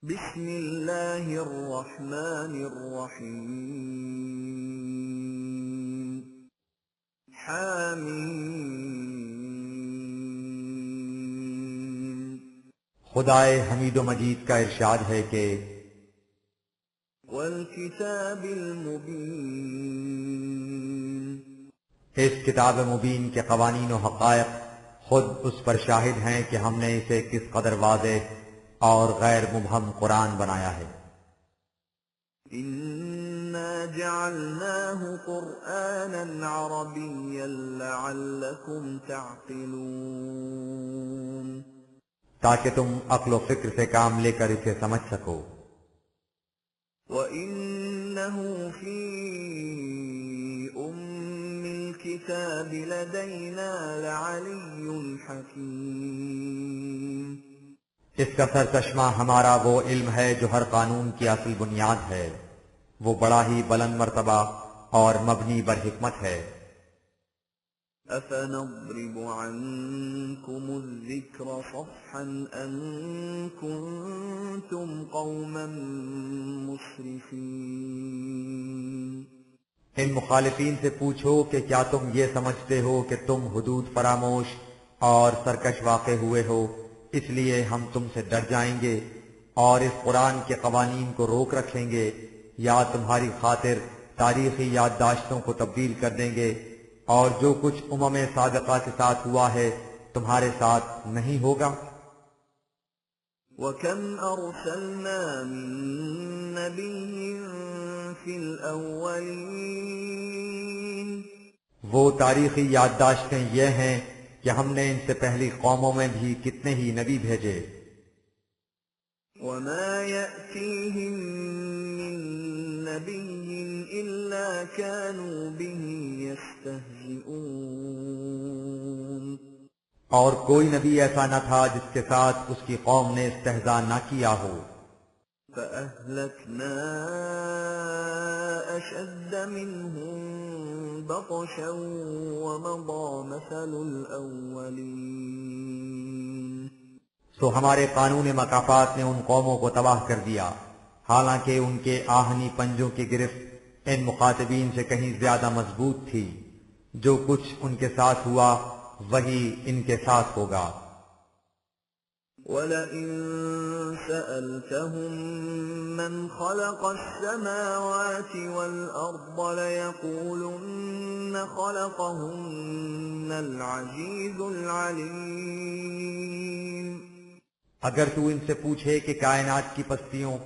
بسم اللہ الرحمن الرحیم حامیم۔ خدائے حمید و مجید کا ارشاد ہے کہ والکتاب المبین، اس کتاب مبین کے قوانین و حقائق خود اس پر شاہد ہیں کہ ہم نے اسے کس قدر واضح اور غیر مبہم قرآن بنایا ہے۔ انا جعلناہ قرآنا عربیا لعلکم تعقلون، تاکہ تم عقل و فکر سے کام لے کر اسے سمجھ سکو۔ وَإِنَّهُ فِي أُمِّ الْكِتَابِ لَدَيْنَا لَعَلِيٌّ حَكِيمٌ۔ اس کا سرچشمہ ہمارا وہ علم ہے جو ہر قانون کی اصل بنیاد ہے، وہ بڑا ہی بلند مرتبہ اور مبنی بر حکمت ہے۔ أَفَنَضْرِبُ عَنكُمُ الذِّكْرَ صَفْحًا أَن كُنتُمْ قَوْمًا مُسْرِفِينَ۔ ان مخالفین سے پوچھو کہ کیا تم یہ سمجھتے ہو کہ تم حدود فراموش اور سرکش واقع ہوئے ہو، اس لیے ہم تم سے ڈر جائیں گے اور اس قرآن کے قوانین کو روک رکھیں گے، یا تمہاری خاطر تاریخی یادداشتوں کو تبدیل کر دیں گے، اور جو کچھ امم سابقہ کے ساتھ ہوا ہے تمہارے ساتھ نہیں ہوگا۔ وَكَمْ أَرْسَلْنَا مِن نَّبِيٍّ فِي الْأَوَّلِينَ، وہ تاریخی یادداشتیں یہ ہیں کہ ہم نے ان سے پہلی قوموں میں بھی کتنے ہی نبی بھیجے، وَمَا يَأْتِيهِم مِّن نَّبِيٍّ إِلَّا كَانُوا بِهِ يَسْتَهْزِئُونَ۔ اور کوئی نبی ایسا نہ تھا جس کے ساتھ اس کی قوم نے استہزاء نہ کیا ہو۔ فَأَهْلَكْنَا أَشَدَّ مِنْهُم بَطْشًا وَمَضَىٰ مَثَلُ الْأَوَّلِينَ۔ سو ہمارے قانون مکافات نے ان قوموں کو تباہ کر دیا، حالانکہ ان کے آہنی پنجوں کی گرفت ان مخاطبین سے کہیں زیادہ مضبوط تھی۔ جو کچھ ان کے ساتھ ہوا وہی ان کے ساتھ ہوگا۔ وَلَئِن سَأَلْتَهُم مَّنْ خَلَقَ السَّمَاوَاتِ وَالْأَرْضَ لَيَقُولُنَّ خَلَقَهُنَّ الْعَزِيزُ الْعَلِيمُ۔ اگر تو ان سے پوچھے کہ کائنات کی پستیوں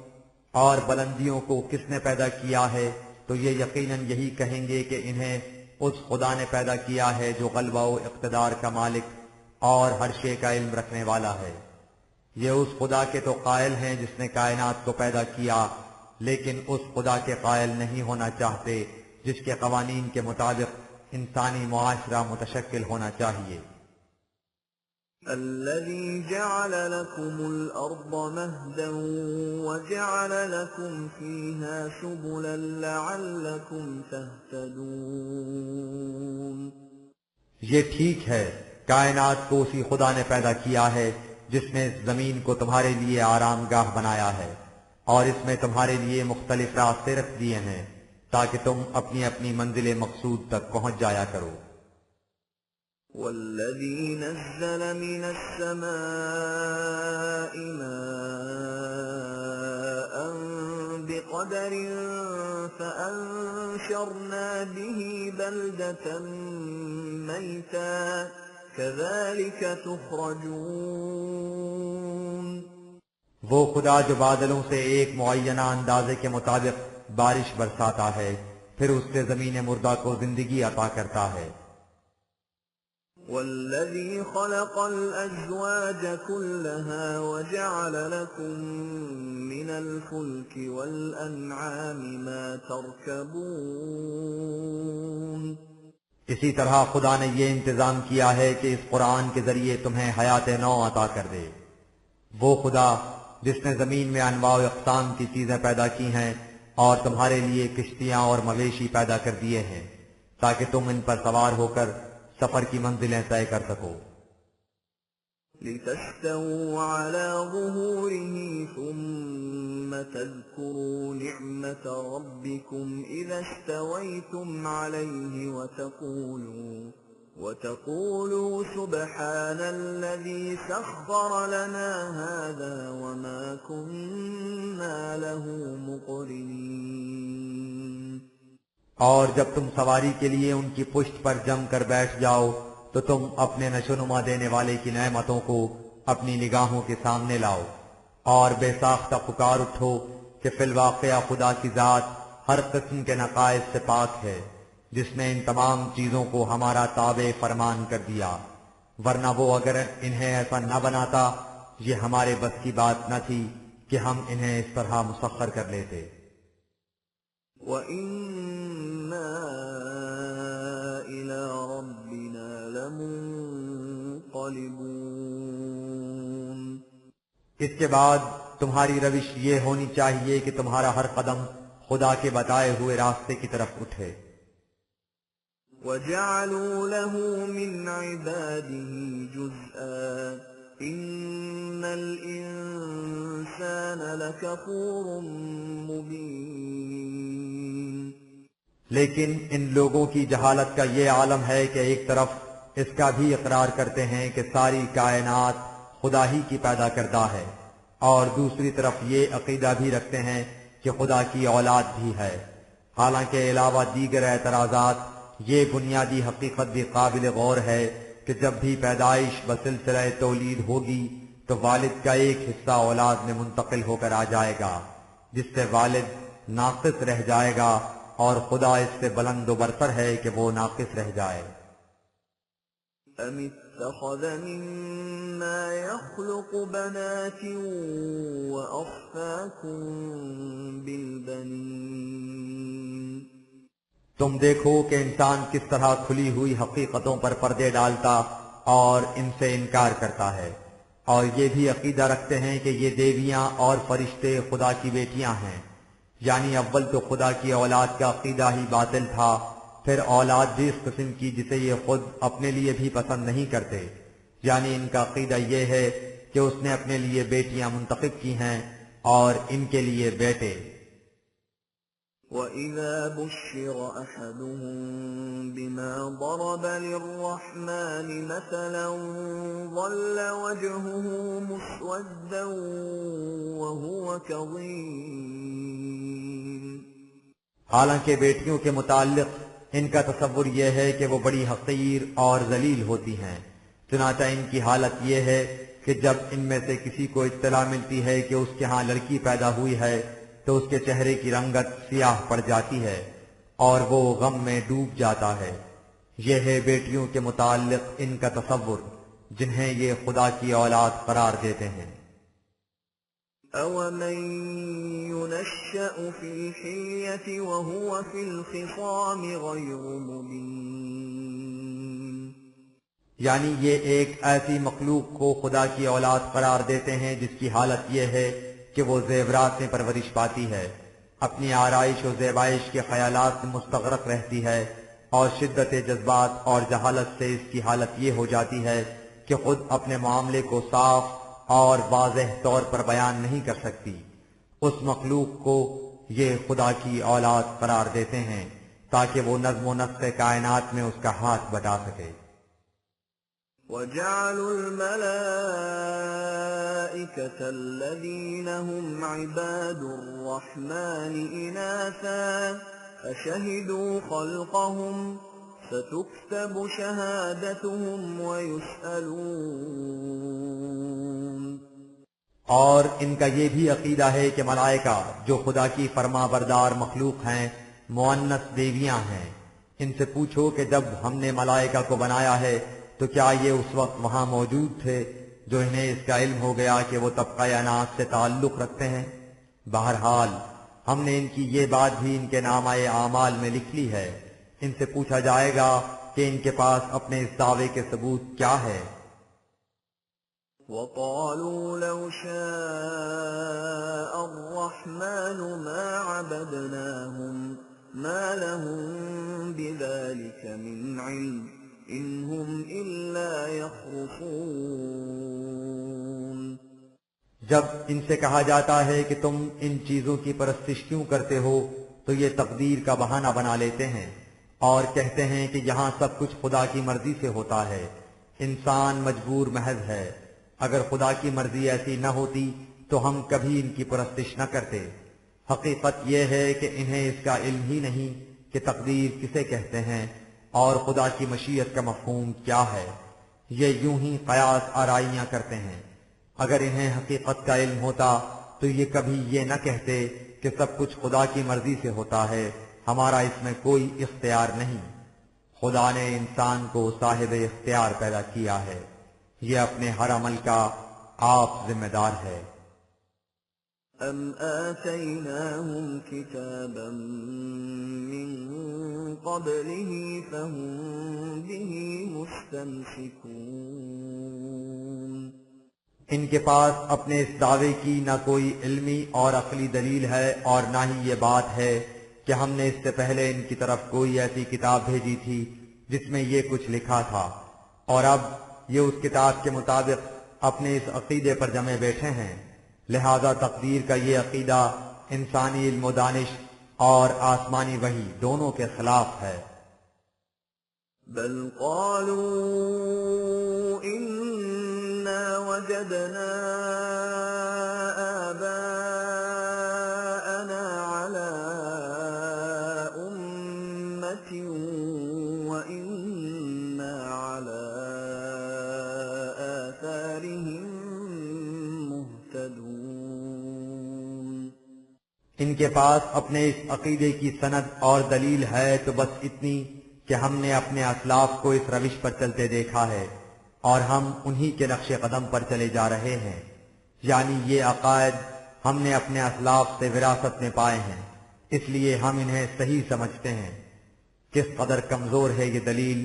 اور بلندیوں کو کس نے پیدا کیا ہے تو یہ یقیناً یہی کہیں گے کہ انہیں اس خدا نے پیدا کیا ہے جو غلبہ و اقتدار کا مالک اور ہر شے کا علم رکھنے والا ہے۔ یہ اس خدا کے تو قائل ہیں جس نے کائنات کو پیدا کیا، لیکن اس خدا کے قائل نہیں ہونا چاہتے جس کے قوانین کے مطابق انسانی معاشرہ متشکل ہونا چاہیے۔ الذي جعل لكم الأرض مهدا وجعل لكم فيها سبلا لعلكم تهتدون۔ یہ ٹھیک ہے، کائنات کو اسی خدا نے پیدا کیا ہے جس نے زمین کو تمہارے لیے آرام گاہ بنایا ہے اور اس میں تمہارے لیے مختلف راستے رکھ دیے ہیں تاکہ تم اپنی اپنی منزل مقصود تک پہنچ جایا کرو۔ والذي نزل من السماء ماء بقدر فأنشرنا به بلدة ميتا كذلك تخرجون۔ وہ خدا جو بادلوں سے ایک معینہ اندازے کے مطابق بارش برساتا ہے، پھر اس سے زمین مردہ کو زندگی عطا کرتا ہے۔ والذي خلق الأزواج كلها وجعل لكم من الفلك والأنعام ما تركبون۔ اسی طرح خدا نے یہ انتظام کیا ہے کہ اس قرآن کے ذریعے تمہیں حیات نو عطا کر دے۔ وہ خدا جس نے زمین میں انواع و اقسام کی چیزیں پیدا کی ہیں اور تمہارے لیے کشتیاں اور مویشی پیدا کر دیے ہیں تاکہ تم ان پر سوار ہو کر سفر کی منزلیں طے کر سکو۔ لتستووا على ظهوره ثم تذكروا نعمة ربكم إذا استويتم عليه وتقولوا سبحان الذي سخر لنا هذا وما كنا له مقرنين۔ اور جب تم سواری کے لیے ان کی پشت پر جم کر بیٹھ جاؤ تو تم اپنے نشوونما دینے والے کی نعمتوں کو اپنی نگاہوں کے سامنے لاؤ اور بے ساختہ پکار اٹھو کہ فی الواقعہ خدا کی ذات ہر قسم کے نقائص سے پاک ہے، جس نے ان تمام چیزوں کو ہمارا تابع فرمان کر دیا، ورنہ وہ اگر انہیں ایسا نہ بناتا یہ ہمارے بس کی بات نہ تھی کہ ہم انہیں اس طرح مسخر کر لیتے۔ وَإِنَّا إِلَى رَبِّنَا لَمُنقَلِبُونَ۔ اس کے بعد تمہاری روش یہ ہونی چاہیے کہ تمہارا ہر قدم خدا کے بتائے ہوئے راستے کی طرف اٹھے۔ وَجَعَلُوا لَهُ مِنْ عِبَادِهِ جُزْءًا إِنَّ الْإِنسَانَ لَكَفُورٌ مُبِينٌ۔ لیکن ان لوگوں کی جہالت کا یہ عالم ہے کہ ایک طرف اس کا بھی اقرار کرتے ہیں کہ ساری کائنات خدا ہی کی پیدا کردہ ہے، اور دوسری طرف یہ عقیدہ بھی رکھتے ہیں کہ خدا کی اولاد بھی ہے، حالانکہ علاوہ دیگر اعتراضات یہ بنیادی حقیقت بھی قابل غور ہے کہ جب بھی پیدائش بسلسلہ تولید ہوگی تو والد کا ایک حصہ اولاد میں منتقل ہو کر آ جائے گا، جس سے والد ناقص رہ جائے گا، اور خدا اس سے بلند و برتر ہے کہ وہ ناقص رہ جائے۔ أَمِ اتَّخَذَ مِمَّا يَخْلُقُ بَنَاتٍ وَأَصْفَاكُم بِالْبَنِينَ۔ تم دیکھو کہ انسان کس طرح کھلی ہوئی حقیقتوں پر پردے ڈالتا اور ان سے انکار کرتا ہے، اور یہ بھی عقیدہ رکھتے ہیں کہ یہ دیویاں اور فرشتے خدا کی بیٹیاں ہیں، یعنی اول تو خدا کی اولاد کا عقیدہ ہی باطل تھا، پھر اولاد بھی اس قسم کی جسے یہ خود اپنے لیے بھی پسند نہیں کرتے، یعنی ان کا عقیدہ یہ ہے کہ اس نے اپنے لیے بیٹیاں منتخب کی ہیں اور ان کے لیے بیٹے۔ وَإِذَا بُشِّرَ أَحَدُهُم بِمَا ضَرَبَ لِلرَّحْمَنِ مَثَلًا ظَلَّ وَجْهُهُ مُسْوَدًّا وَهُوَ كَظِيمٌ۔ حالانکہ بیٹیوں کے متعلق ان کا تصور یہ ہے کہ وہ بڑی حقیر اور ذلیل ہوتی ہیں، چنانچہ ان کی حالت یہ ہے کہ جب ان میں سے کسی کو اطلاع ملتی ہے کہ اس کے ہاں لڑکی پیدا ہوئی ہے تو اس کے چہرے کی رنگت سیاہ پڑ جاتی ہے اور وہ غم میں ڈوب جاتا ہے۔ یہ ہے بیٹیوں کے متعلق ان کا تصور جنہیں یہ خدا کی اولاد قرار دیتے ہیں۔ أَوَمَن يُنَشَّأُ فِي الْحِلْيَةِ وَهُوَ فِي الْخِصَامِ غَيْرُ مُبِينٍ۔ یعنی یہ ایک ایسی مخلوق کو خدا کی اولاد قرار دیتے ہیں جس کی حالت یہ ہے کہ وہ زیورات میں پرورش پاتی ہے، اپنی آرائش و زیبائش کے خیالات میں مستغرق رہتی ہے، اور شدت جذبات اور جہالت سے اس کی حالت یہ ہو جاتی ہے کہ خود اپنے معاملے کو صاف اور واضح طور پر بیان نہیں کر سکتی۔ اس مخلوق کو یہ خدا کی اولاد قرار دیتے ہیں تاکہ وہ نظم و نسق کائنات میں اس کا ہاتھ بٹا سکے۔ وَجَعَلُوا الْمَلَائِكَةَ الَّذِينَ هُمْ عِبَادُ الرَّحْمَنِ إِنَاثًا أَشَهِدُوا خَلْقَهُمْ سَتُكْتَبُ شَهَادَتُهُمْ وَيُسْأَلُونَ۔ اور ان کا یہ بھی عقیدہ ہے کہ ملائکہ جو خدا کی فرما بردار مخلوق ہیں مؤنث دیویاں ہیں، ان سے پوچھو کہ جب ہم نے ملائکہ کو بنایا ہے تو کیا یہ اس وقت وہاں موجود تھے جو انہیں اس کا علم ہو گیا کہ وہ طبقہ اناث سے تعلق رکھتے ہیں؟ بہرحال ہم نے ان کی یہ بات بھی ان کے نامہ اعمال میں لکھ لی ہے، ان سے پوچھا جائے گا کہ ان کے پاس اپنے اس دعوے کے ثبوت کیا ہے۔ وَقَالُوا لَوْ شَاءَ الرَّحْمَنُ مَا عَبَدْنَاهُمْ مَا لَهُم بِذَلِكَ مِنْ عِلْمٍ إن هم إلا يخرصون جب ان سے کہا جاتا ہے کہ تم ان چیزوں کی پرستش کیوں کرتے ہو تو یہ تقدیر کا بہانہ بنا لیتے ہیں اور کہتے ہیں کہ یہاں سب کچھ خدا کی مرضی سے ہوتا ہے، انسان مجبور محض ہے، اگر خدا کی مرضی ایسی نہ ہوتی تو ہم کبھی ان کی پرستش نہ کرتے۔ حقیقت یہ ہے کہ انہیں اس کا علم ہی نہیں کہ تقدیر کسے کہتے ہیں اور خدا کی مشیت کا مفہوم کیا ہے، یہ یوں ہی قیاس آرائیاں کرتے ہیں۔ اگر انہیں حقیقت کا علم ہوتا تو یہ کبھی یہ نہ کہتے کہ سب کچھ خدا کی مرضی سے ہوتا ہے، ہمارا اس میں کوئی اختیار نہیں۔ خدا نے انسان کو صاحب اختیار پیدا کیا ہے، یہ اپنے ہر عمل کا آپ ذمہ دار ہے۔ أَمْ آتَيْنَاهُمْ كِتَابًا مِّن قَبْلِهِ فَهُمْ بِهِ مُسْتَمْسِكُونَ ان کے پاس اپنے اس دعوے کی نہ کوئی علمی اور عقلی دلیل ہے اور نہ ہی یہ بات ہے کہ ہم نے اس سے پہلے ان کی طرف کوئی ایسی کتاب بھیجی تھی جس میں یہ کچھ لکھا تھا، اور اب یہ اس کتاب کے مطابق اپنے اس عقیدے پر جمے بیٹھے ہیں، لہذا تقدیر کا یہ عقیدہ انسانی علم و دانش اور آسمانی وحی دونوں کے خلاف ہے۔ بل قالوا إنا وجدنا آباءنا على أمة وإنا على آثارهم مهتدون ان کے پاس اپنے اس عقیدے کی سند اور دلیل ہے تو بس اتنی کہ ہم نے اپنے اسلاف کو اس روش پر چلتے دیکھا ہے اور ہم انہی کے نقش قدم پر چلے جا رہے ہیں، یعنی یہ عقائد ہم نے اپنے اسلاف سے وراثت میں پائے ہیں، اس لیے ہم انہیں صحیح سمجھتے ہیں۔ کس قدر کمزور ہے یہ دلیل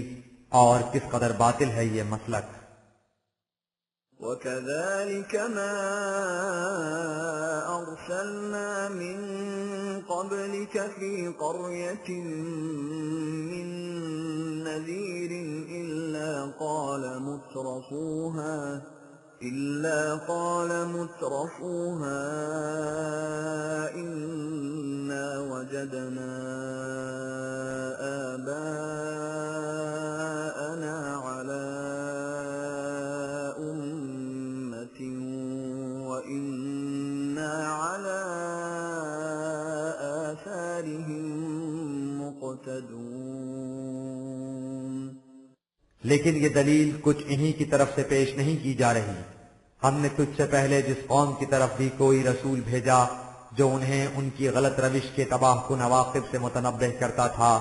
اور کس قدر باطل ہے یہ مسلک۔ وَكَذَلِكَ مَا أَرْسَلْنَا مِن قَبْلِكَ فِي قَرْيَةٍ مِّن نَّذِيرٍ إِلَّا قَالَ مُتْرَفُوهَا إِنَّا وَجَدْنَا آبَاءَنَا عَلَى أُمَّةٍ وَإِنَّا عَلَى آثَارِهِم مُقْتَدُونَ لیکن یہ دلیل کچھ انہی کی طرف سے پیش نہیں کی جا رہی۔ ہم نے تجھ سے پہلے جس قوم کی طرف بھی کوئی رسول بھیجا جو انہیں ان کی غلط روش کے تباہ کن عواقب سے متنبہ کرتا تھا،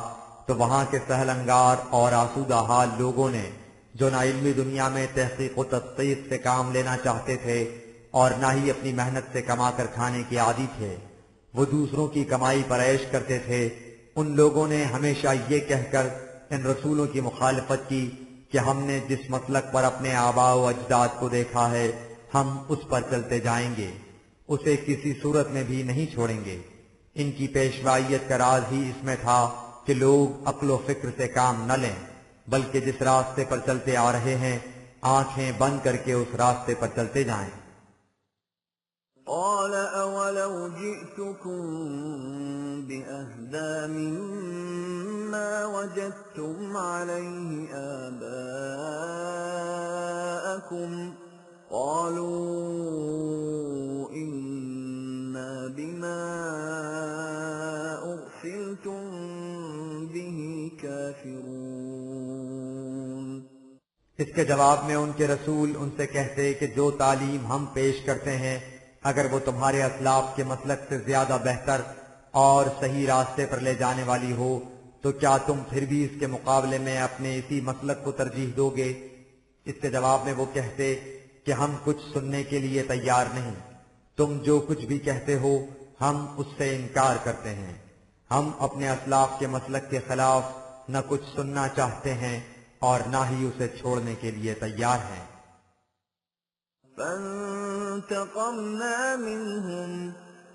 تو وہاں کے سہل انگار اور آسودہ حال لوگوں نے جو نہ علمی دنیا میں تحقیق و تدقیق سے کام لینا چاہتے تھے اور نہ ہی اپنی محنت سے کما کر کھانے کے عادی تھے، وہ دوسروں کی کمائی پر عیش کرتے تھے، ان لوگوں نے ہمیشہ یہ کہہ کر ان رسولوں کی مخالفت کی کہ ہم نے جس مسلک پر اپنے آباء و اجداد کو دیکھا ہے ہم اس پر چلتے جائیں گے، اسے کسی صورت میں بھی نہیں چھوڑیں گے۔ ان کی پیشوائیت کا راز ہی اس میں تھا کہ لوگ عقل و فکر سے کام نہ لیں، بلکہ جس راستے پر چلتے آ رہے ہیں آنکھیں بند کر کے اس راستے پر چلتے جائیں۔ قال أولو جئتكم بأهدى مما وجدتم عليه آباءكم قالوا إنا بما أرسلتم به كافرون اس کے جواب میں ان کے رسول ان سے کہتے کہ جو تعلیم ہم پیش کرتے ہیں اگر وہ تمہارے اسلاف کے مسلک سے زیادہ بہتر اور صحیح راستے پر لے جانے والی ہو تو کیا تم پھر بھی اس کے مقابلے میں اپنے اسی مسلک کو ترجیح دو گے؟ اس کے جواب میں وہ کہتے کہ ہم کچھ سننے کے لیے تیار نہیں، تم جو کچھ بھی کہتے ہو ہم اس سے انکار کرتے ہیں، ہم اپنے اسلاف کے مسلک کے خلاف نہ کچھ سننا چاہتے ہیں اور نہ ہی اسے چھوڑنے کے لیے تیار ہیں۔ فانتقمنا منهم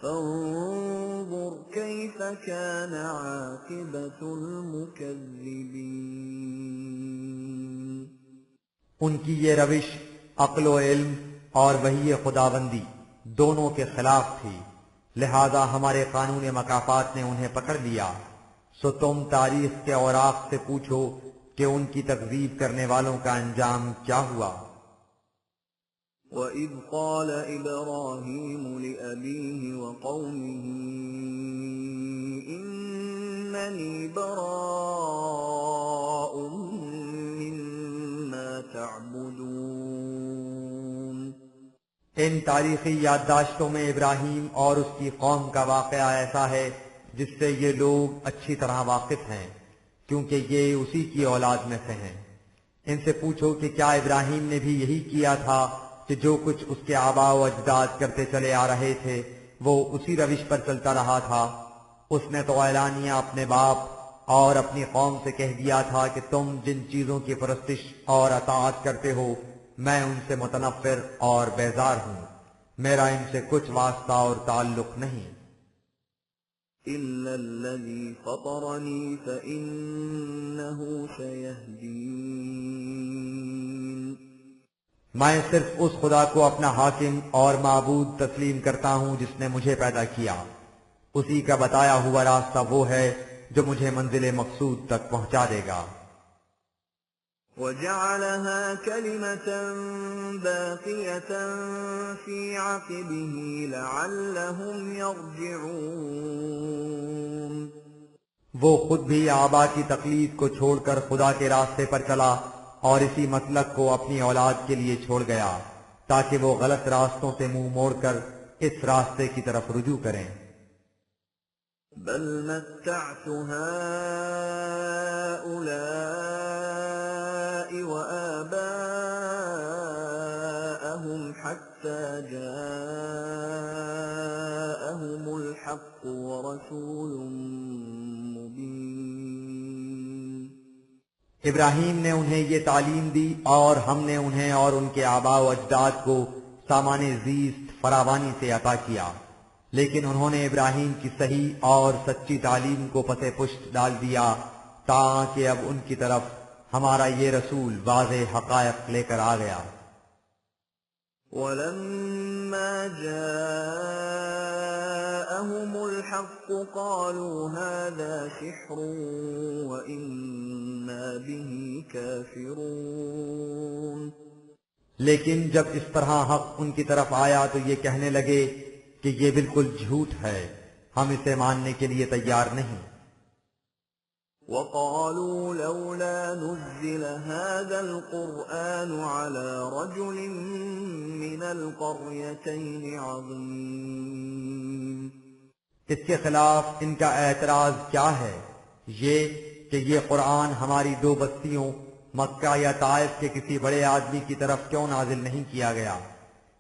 فانظر كيف كان عاقبة المكذبين. ان کی یہ روش عقل و علم اور وحی خداوندی دونوں کے خلاف تھی، لہذا ہمارے قانون مکافات نے انہیں پکڑ لیا۔ سو تم تاریخ کے اوراق سے پوچھو کہ ان کی تکذیب کرنے والوں کا انجام کیا ہوا۔ وَإِذْ قَالَ إِبْرَاهِيمُ لِأَبِيهِ وَقَوْمِهِ إِنَّنِي بَرَاءٌ مِّمَّا تَعْبُدُونَ. ان تاریخی یادداشتوں میں ابراہیم اور اس کی قوم کا واقعہ ایسا ہے جس سے یہ لوگ اچھی طرح واقف ہیں، کیونکہ یہ اسی کی اولاد میں سے ہیں۔ ان سے پوچھو کہ کیا ابراہیم نے بھی یہی کیا تھا کہ جو کچھ اس کے آباء و اجداد کرتے چلے آ رہے تھے وہ اسی روش پر چلتا رہا تھا۔ اس نے تو اعلانیہ اپنے باپ اور اپنی قوم سے کہہ دیا تھا کہ تم جن چیزوں کی پرستش اور اطاعت کرتے ہو میں ان سے متنفر اور بیزار ہوں، میرا ان سے کچھ واسطہ اور تعلق نہیں۔ إِلَّا الَّذِي فَطَرَنِي فَإِنَّهُ سَيَهْدِينِ. میں صرف اس خدا کو اپنا حاکم اور معبود تسلیم کرتا ہوں جس نے مجھے پیدا کیا، اسی کا بتایا ہوا راستہ وہ ہے جو مجھے منزل مقصود تک پہنچا دے گا۔ وَجَعَلَهَا كَلِمَةً بَاقِيَةً فِي عَقِبِهِ لَعَلَّهُمْ يَرْجِعُونَ. وہ خود بھی آبا کی تقلید کو چھوڑ کر خدا کے راستے پر چلا اور اسی مسلک کو اپنی اولاد کے لیے چھوڑ گیا تاکہ وہ غلط راستوں سے منہ موڑ کر اس راستے کی طرف رجوع کریں۔ بل متعت هؤلاء وآباءهم حتى جاءهم الحق ورسول مبين. ابراہیم نے انہیں یہ تعلیم دی اور ہم نے انہیں اور ان کے آباء و اجداد کو سامان زیست فراوانی سے عطا کیا، لیکن انہوں نے ابراہیم کی صحیح اور سچی تعلیم کو پس پشت ڈال دیا تاکہ اب ان کی طرف ہمارا یہ رسول واضح حقائق لے کر آ گیا۔ وَلَمَّا جَاءَهُمُ الْحَقُّ قَالُوا هَذَا سِحْرٌ وَإِنَّا بِهِ كَافِرُونَ. لیکن جب اس طرح حق ان کی طرف آیا تو یہ کہنے لگے کہ یہ بالکل جھوٹ ہے، ہم اسے ماننے کے لیے تیار نہیں۔ وَقَالُوا لَوْلَا نُزِّلَ هَذَا الْقُرْآنُ عَلَى رَجُلٍ مِّنَ الْقَرْيَتَيْنِ عَظِيمٍ. اس کے خلاف ان کا اعتراض کیا ہے؟ یہ کہ یہ قرآن ہماری دو بستیوں مکہ یا طائف کے کسی بڑے آدمی کی طرف کیوں نازل نہیں کیا گیا؟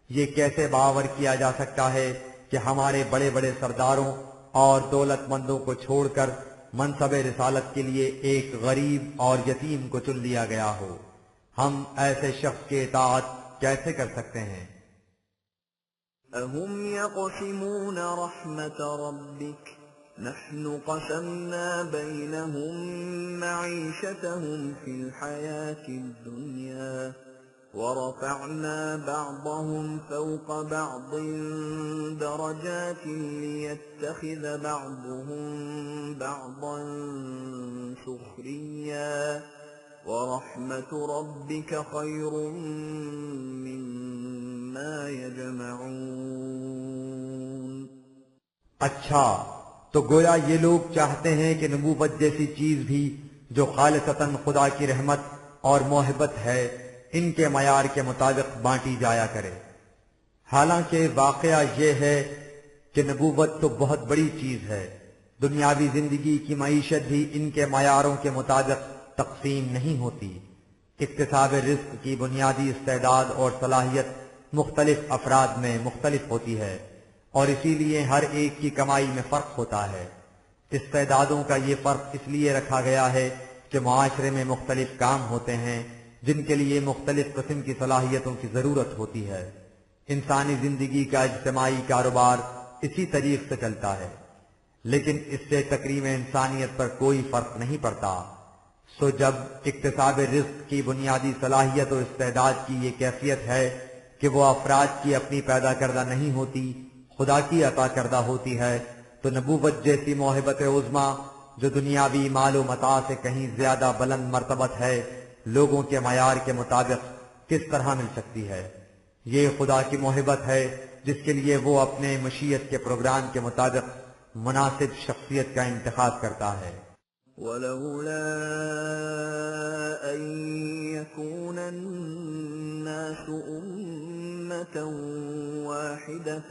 یہ کیسے باور کیا جا سکتا ہے کہ ہمارے بڑے بڑے سرداروں اور دولت مندوں کو چھوڑ کر منصب رسالت کے لیے ایک غریب اور یتیم کو چن لیا گیا ہو؟ ہم ایسے شخص کے اطاعت کیسے کر سکتے ہیں؟ أَهُمْ يَقْسِمُونَ رَحْمَةَ رَبِّكَ نَحْنُ قَسَمْنَا بَيْنَهُمْ مَعِيشَتَهُمْ فِي الْحَيَاةِ الدُّنْيَا وَرَفَعْنَا بَعْضَهُمْ فَوْقَ بَعْضٍ دَرَجَاتٍ لِيَتَّخِذَ بَعْضُهُمْ بَعْضًا سُخْرِيًّا وَرَحْمَةُ رَبِّكَ خَيْرٌ مِّمَّا يَجْمَعُونَ. اچھا، تو گویا یہ لوگ چاہتے ہیں کہ نبوت جیسی چیز بھی جو خالصتاً خدا کی رحمت اور محبت ہے ان کے معیار کے مطابق بانٹی جایا کرے، حالانکہ واقعہ یہ ہے کہ نبوت تو بہت بڑی چیز ہے، دنیاوی زندگی کی معیشت بھی ان کے معیاروں کے مطابق تقسیم نہیں ہوتی۔ اکتساب رزق کی بنیادی استعداد اور صلاحیت مختلف افراد میں مختلف ہوتی ہے اور اسی لیے ہر ایک کی کمائی میں فرق ہوتا ہے۔ استعدادوں کا یہ فرق اس لیے رکھا گیا ہے کہ معاشرے میں مختلف کام ہوتے ہیں جن کے لیے مختلف قسم کی صلاحیتوں کی ضرورت ہوتی ہے۔ انسانی زندگی کا اجتماعی کاروبار اسی طریق سے چلتا ہے، لیکن اس سے تکریم انسانیت پر کوئی فرق نہیں پڑتا۔ سو جب اکتساب رزق کی بنیادی صلاحیت و استعداد کی یہ کیفیت ہے کہ وہ افراد کی اپنی پیدا کردہ نہیں ہوتی، خدا کی عطا کردہ ہوتی ہے، تو نبوت جیسی موہبت عظما جو دنیاوی مال و متاع سے کہیں زیادہ بلند مرتبت ہے، لوگوں کے معیار کے مطابق کس طرح مل سکتی ہے؟ یہ خدا کی موہبت ہے جس کے لیے وہ اپنے مشیت کے پروگرام کے مطابق مناسب شخصیت کا انتخاب کرتا ہے۔ ولولا أن يكون الناس أمة واحدة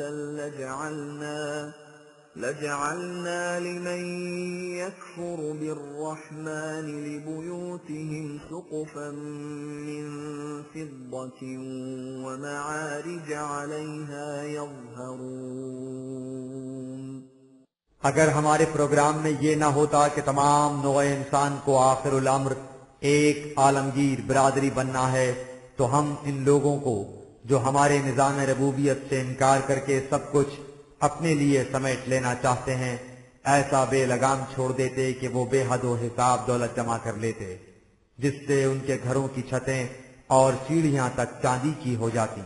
لجعلنا لمن يكفر بالرحمن لبيوتهم سقفا من فضة ومعارج عليها يظهرون۔ اگر ہمارے پروگرام میں یہ نہ ہوتا کہ تمام نوع انسان کو آخر الامر ایک عالمگیر برادری بننا ہے، تو ہم ان لوگوں کو جو ہمارے نظام ربوبیت سے انکار کر کے سب کچھ اپنے لیے سمیٹ لینا چاہتے ہیں، ایسا بے لگام چھوڑ دیتے کہ وہ بے حد و حساب دولت جمع کر لیتے، جس سے ان کے گھروں کی چھتیں اور سیڑھیاں تک چاندی کی ہو جاتی۔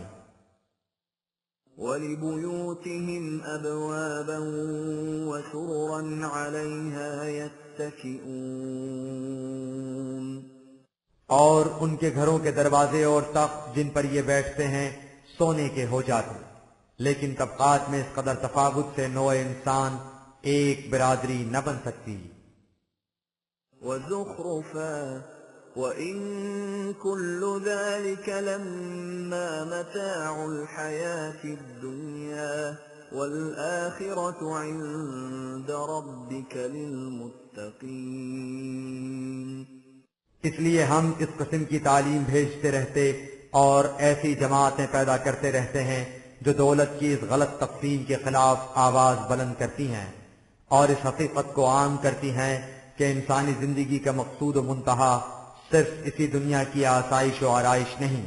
وَلِبُيُوتِهِمْ أَبْوَابًا وَسُرُرًا عَلَيْهَا يَتَّكِئُونَ، اور ان کے گھروں کے دروازے اور تخت جن پر یہ بیٹھتے ہیں سونے کے ہو جاتے، لیکن طبقات میں اس قدر تفاوت سے نوع انسان ایک برادری نہ بن سکتی۔ وَزُخْرُفًا وَإِن كُلُّ ذَلِكَ لَمَّا مَتَاعُ الْحَيَاةِ الدُّنْيَا وَالْآخِرَةُ عِندَ رَبِّكَ لِلْمُتَّقِينَ۔ اس لیے ہم اس قسم کی تعلیم بھیجتے رہتے اور ایسی جماعتیں پیدا کرتے رہتے ہیں جو دولت کی اس غلط تقسیم کے خلاف آواز بلند کرتی ہیں اور اس حقیقت کو عام کرتی ہیں کہ انسانی زندگی کا مقصود و منتہا صرف اسی دنیا کی آسائش و آرائش نہیں،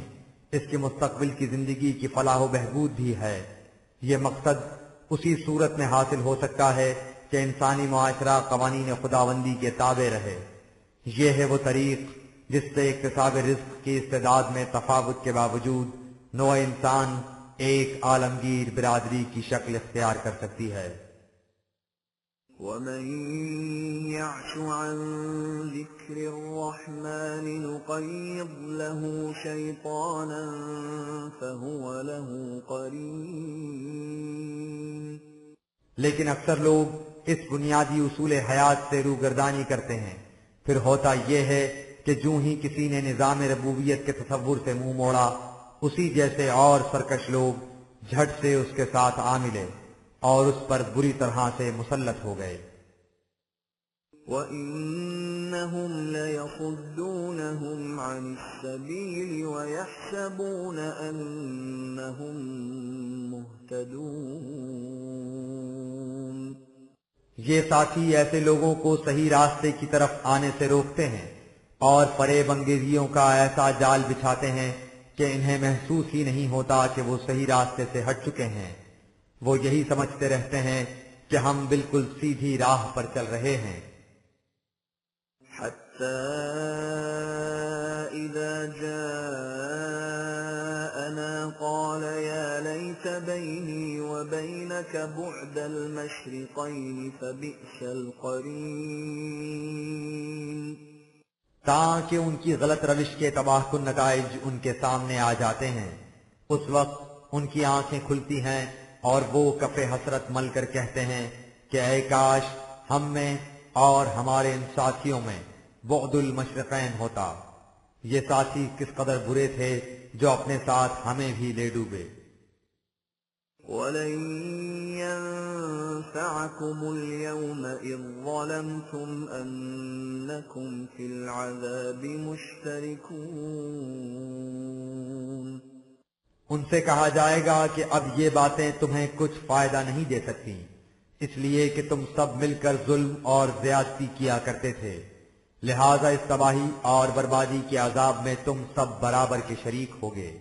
اس کے مستقبل کی زندگی کی فلاح و بہبود بھی ہے۔ یہ مقصد اسی صورت میں حاصل ہو سکتا ہے کہ انسانی معاشرہ قوانین خداوندی کے تابع رہے۔ یہ ہے وہ طریق جس سے اکتساب رزق کی استعداد میں تفاوت کے باوجود نوع انسان ایک عالمگیر برادری کی شکل اختیار کر سکتی ہے۔ وَمَن يَعْشُ عَن ذِكْرِ الرَّحْمَنِ نُقَيِّضْ لَهُ شَيْطَانًا فَهُوَ لَهُ قَرِينٌ۔ لیکن اکثر لوگ اس بنیادی اصول حیات سے روگردانی کرتے ہیں، پھر ہوتا یہ ہے کہ جو ہی کسی نے نظام ربوبیت کے تصور سے منہ موڑا، اسی جیسے اور سرکش لوگ جھٹ سے اس کے ساتھ آ ملے اور اس پر بری طرح سے مسلط ہو گئے۔ وَإِنَّهُمْ لَيَصُدُّونَهُمْ عَنِ السَّبِيلِ وَيَحْسَبُونَ أَنَّهُمْ مُهْتَدُونَ۔ یہ ساتھی ایسے لوگوں کو صحیح راستے کی طرف آنے سے روکتے ہیں اور فریب انگیزیوں کا ایسا جال بچھاتے ہیں کہ انہیں محسوس ہی نہیں ہوتا کہ وہ صحیح راستے سے ہٹ چکے ہیں۔ وہ یہی سمجھتے رہتے ہیں کہ ہم بالکل سیدھی راہ پر چل رہے ہیں۔ حَتَّى إِذَا جَاءَنَا قَالَ يَا لَيْتَ بَيْنِي وَبَيْنَكَ بُعْدَ الْمَشْرِقَيْنِ فَبِئْسَ الْقَرِينُ۔ تاکہ ان کی غلط روش کے تباہ کن نتائج ان کے سامنے آ جاتے ہیں، اس وقت ان کی آنکھیں کھلتی ہیں اور وہ کف حسرت مل کر کہتے ہیں کہ اے کاش ہم میں اور ہمارے ان ساتھیوں میں بعد المشرقین ہوتا۔ یہ ساتھی کس قدر برے تھے جو اپنے ساتھ ہمیں بھی لے ڈوبے۔ وَلَن يَنفَعَكُمُ الْيَوْمَ إِذ ظَّلَمْتُمْ أَنَّكُمْ فِي الْعَذَابِ مُشْتَرِكُونَ۔ ان سے کہا جائے گا کہ اب یہ باتیں تمہیں کچھ فائدہ نہیں دے سکتی، اس لیے کہ تم سب مل کر ظلم اور زیادتی کیا کرتے تھے، لہذا اس تباہی اور بربادی کے عذاب میں تم سب برابر کے شریک ہوگے۔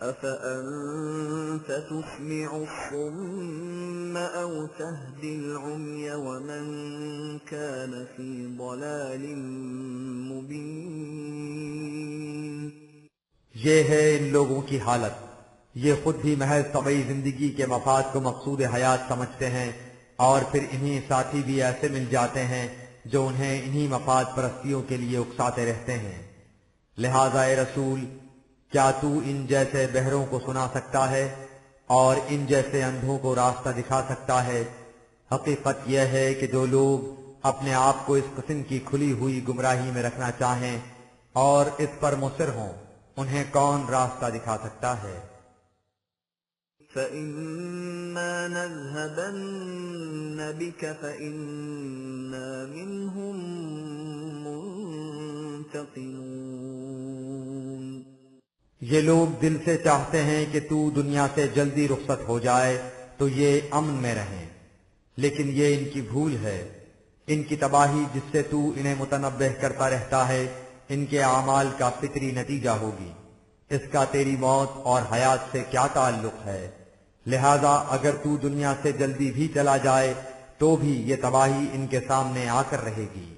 أفأنت تسمع الصم أو تهدي العمي ومن كان في ضلال مبين یہ ہے ان لوگوں کی حالت، یہ خود بھی محض طبعی زندگی کے مفاد کو مقصود حیات سمجھتے ہیں، اور پھر انہیں ساتھی بھی ایسے مل جاتے ہیں جو انہیں انہی مفاد پرستیوں کے لیے اکساتے رہتے ہیں۔ لہذا اے رسول، کیا تو ان جیسے بہروں کو سنا سکتا ہے اور ان جیسے اندھوں کو راستہ دکھا سکتا ہے؟ حقیقت یہ ہے کہ جو لوگ اپنے آپ کو اس قسم کی کھلی ہوئی گمراہی میں رکھنا چاہیں اور اس پر مصر ہوں، انہیں کون راستہ دکھا سکتا ہے؟ فَإِمَّا نَذْهَبَنَّ بِكَ فَإِنَّا مِنْهُمْ مُنْتَقِمُونَ یہ لوگ دل سے چاہتے ہیں کہ تو دنیا سے جلدی رخصت ہو جائے تو یہ امن میں رہیں، لیکن یہ ان کی بھول ہے۔ ان کی تباہی جس سے تو انہیں متنبہ کرتا رہتا ہے، ان کے اعمال کا فطری نتیجہ ہوگی، اس کا تیری موت اور حیات سے کیا تعلق ہے؟ لہذا اگر تو دنیا سے جلدی بھی چلا جائے تو بھی یہ تباہی ان کے سامنے آ کر رہے گی۔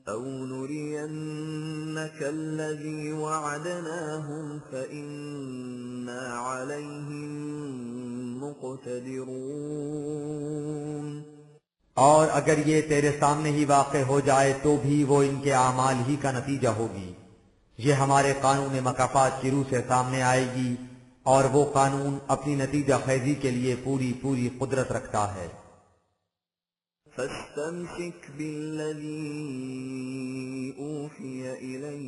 أَوْ نُرِيَنَّكَ الَّذِي وَعَدْنَاهُمْ فَإِنَّا عَلَيْهِمْ مُقْتَدِرُونَ اور اگر یہ تیرے سامنے ہی واقع ہو جائے تو بھی وہ ان کے اعمال ہی کا نتیجہ ہوگی، یہ ہمارے قانون مکافات کی روح سے سامنے آئے گی، اور وہ قانون اپنی نتیجہ خیزی کے لیے پوری پوری قدرت رکھتا ہے۔ فَاسْتَمْسِكْ بِالَّذِي أُوحِيَ إِلَيْكَ